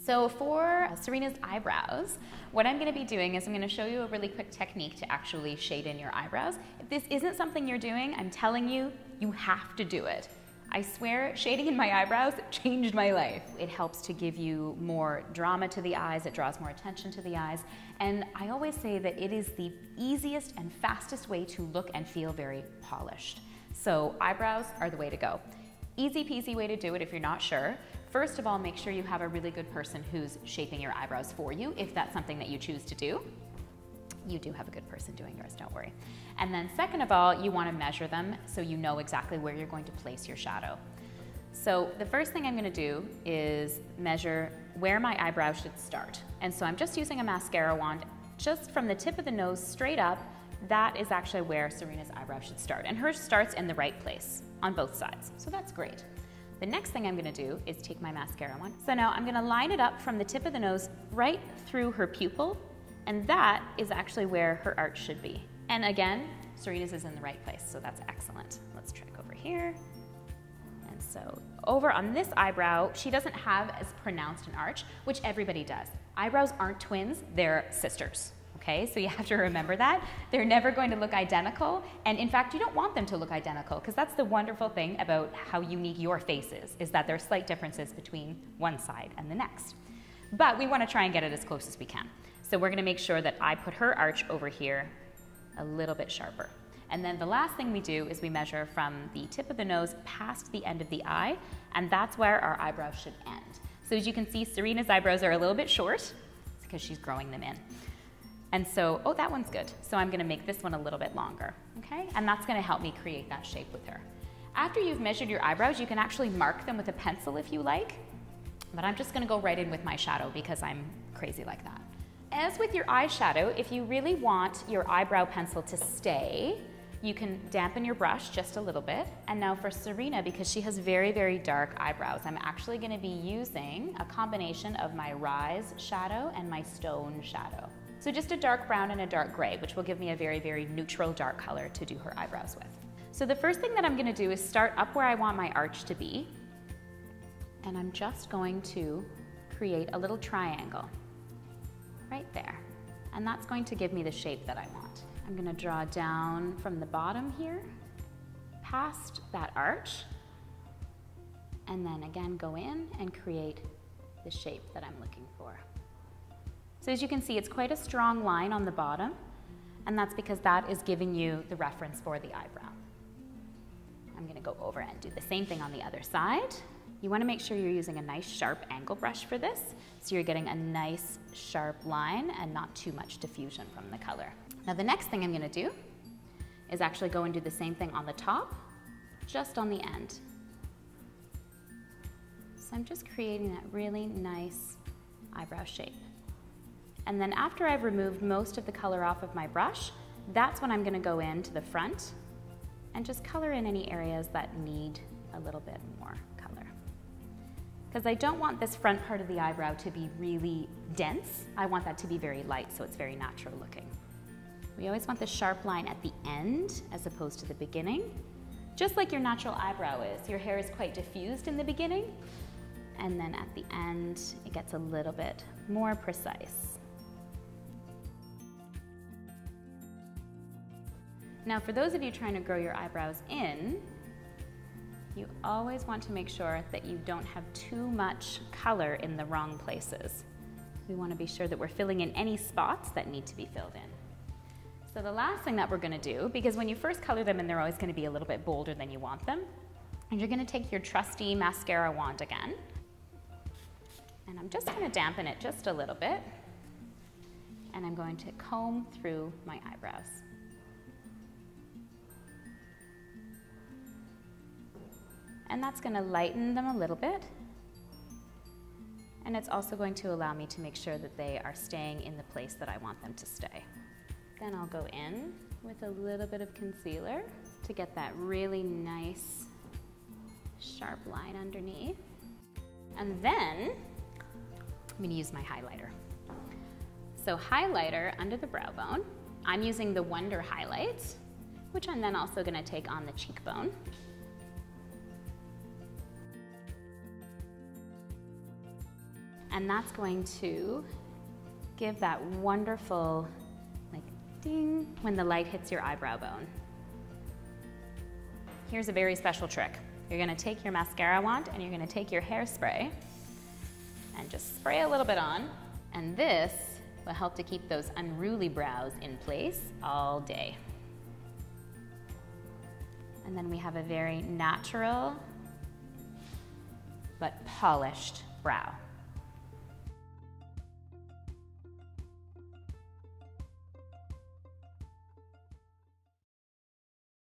So for Serena's eyebrows, what I'm going to be doing is I'm going to show you a really quick technique to actually shade in your eyebrows. If this isn't something you're doing, I'm telling you, you have to do it. I swear, shading in my eyebrows changed my life. It helps to give you more drama to the eyes, it draws more attention to the eyes, and I always say that it is the easiest and fastest way to look and feel very polished. So eyebrows are the way to go. Easy peasy way to do it if you're not sure. First of all, make sure you have a really good person who's shaping your eyebrows for you, if that's something that you choose to do. You do have a good person doing yours, don't worry. And then second of all, you want to measure them so you know exactly where you're going to place your shadow. So the first thing I'm going to do is measure where my eyebrow should start. And so I'm just using a mascara wand, just from the tip of the nose straight up. That is actually where Serena's eyebrow should start. And hers starts in the right place on both sides. So that's great. The next thing I'm going to do is take my mascara wand. So now I'm going to line it up from the tip of the nose right through her pupil. And that is actually where her arch should be. And again, Serena's is in the right place, so that's excellent. Let's check over here. And so over on this eyebrow, she doesn't have as pronounced an arch, which everybody does. Eyebrows aren't twins, they're sisters. Okay, so you have to remember that. They're never going to look identical, and in fact, you don't want them to look identical, because that's the wonderful thing about how unique your face is that there are slight differences between one side and the next. But we want to try and get it as close as we can. So we're going to make sure that I put her arch over here a little bit sharper. And then the last thing we do is we measure from the tip of the nose past the end of the eye, and that's where our eyebrows should end. So as you can see, Serena's eyebrows are a little bit short. It's because she's growing them in. And so, oh, that one's good. So I'm going to make this one a little bit longer, okay? And that's going to help me create that shape with her. After you've measured your eyebrows, you can actually mark them with a pencil if you like, but I'm just going to go right in with my shadow because I'm crazy like that. As with your eyeshadow, if you really want your eyebrow pencil to stay, you can dampen your brush just a little bit. And now for Serena, because she has very, very dark eyebrows, I'm actually going to be using a combination of my Rise shadow and my Stone shadow. So just a dark brown and a dark gray, which will give me a very, very neutral dark color to do her eyebrows with. So the first thing that I'm going to do is start up where I want my arch to be. And I'm just going to create a little triangle right there. And that's going to give me the shape that I want. I'm going to draw down from the bottom here, past that arch, and then again go in and create the shape that I'm looking for. So as you can see, it's quite a strong line on the bottom, and that's because that is giving you the reference for the eyebrow. I'm going to go over and do the same thing on the other side. You want to make sure you're using a nice sharp angle brush for this, so you're getting a nice sharp line and not too much diffusion from the color. Now the next thing I'm going to do is actually go and do the same thing on the top, just on the end. So I'm just creating that really nice eyebrow shape. And then after I've removed most of the color off of my brush, that's when I'm going to go into the front and just color in any areas that need a little bit more color. Because I don't want this front part of the eyebrow to be really dense. I want that to be very light, so it's very natural looking. We always want the sharp line at the end as opposed to the beginning. Just like your natural eyebrow is. Your hair is quite diffused in the beginning, and then at the end, it gets a little bit more precise. Now, for those of you trying to grow your eyebrows in, you always want to make sure that you don't have too much color in the wrong places. We want to be sure that we're filling in any spots that need to be filled in. So the last thing that we're going to do, because when you first color them in, they're always going to be a little bit bolder than you want them, and you're going to take your trusty mascara wand again, and I'm just going to dampen it just a little bit, and I'm going to comb through my eyebrows. And that's going to lighten them a little bit. And it's also going to allow me to make sure that they are staying in the place that I want them to stay. Then I'll go in with a little bit of concealer to get that really nice sharp line underneath. And then I'm going to use my highlighter. So highlighter under the brow bone. I'm using the Wonder Highlight, which I'm then also going to take on the cheekbone. And that's going to give that wonderful, like, ding, when the light hits your eyebrow bone. Here's a very special trick. You're gonna take your mascara wand and you're gonna take your hairspray and just spray a little bit on, and this will help to keep those unruly brows in place all day. And then we have a very natural but polished brow.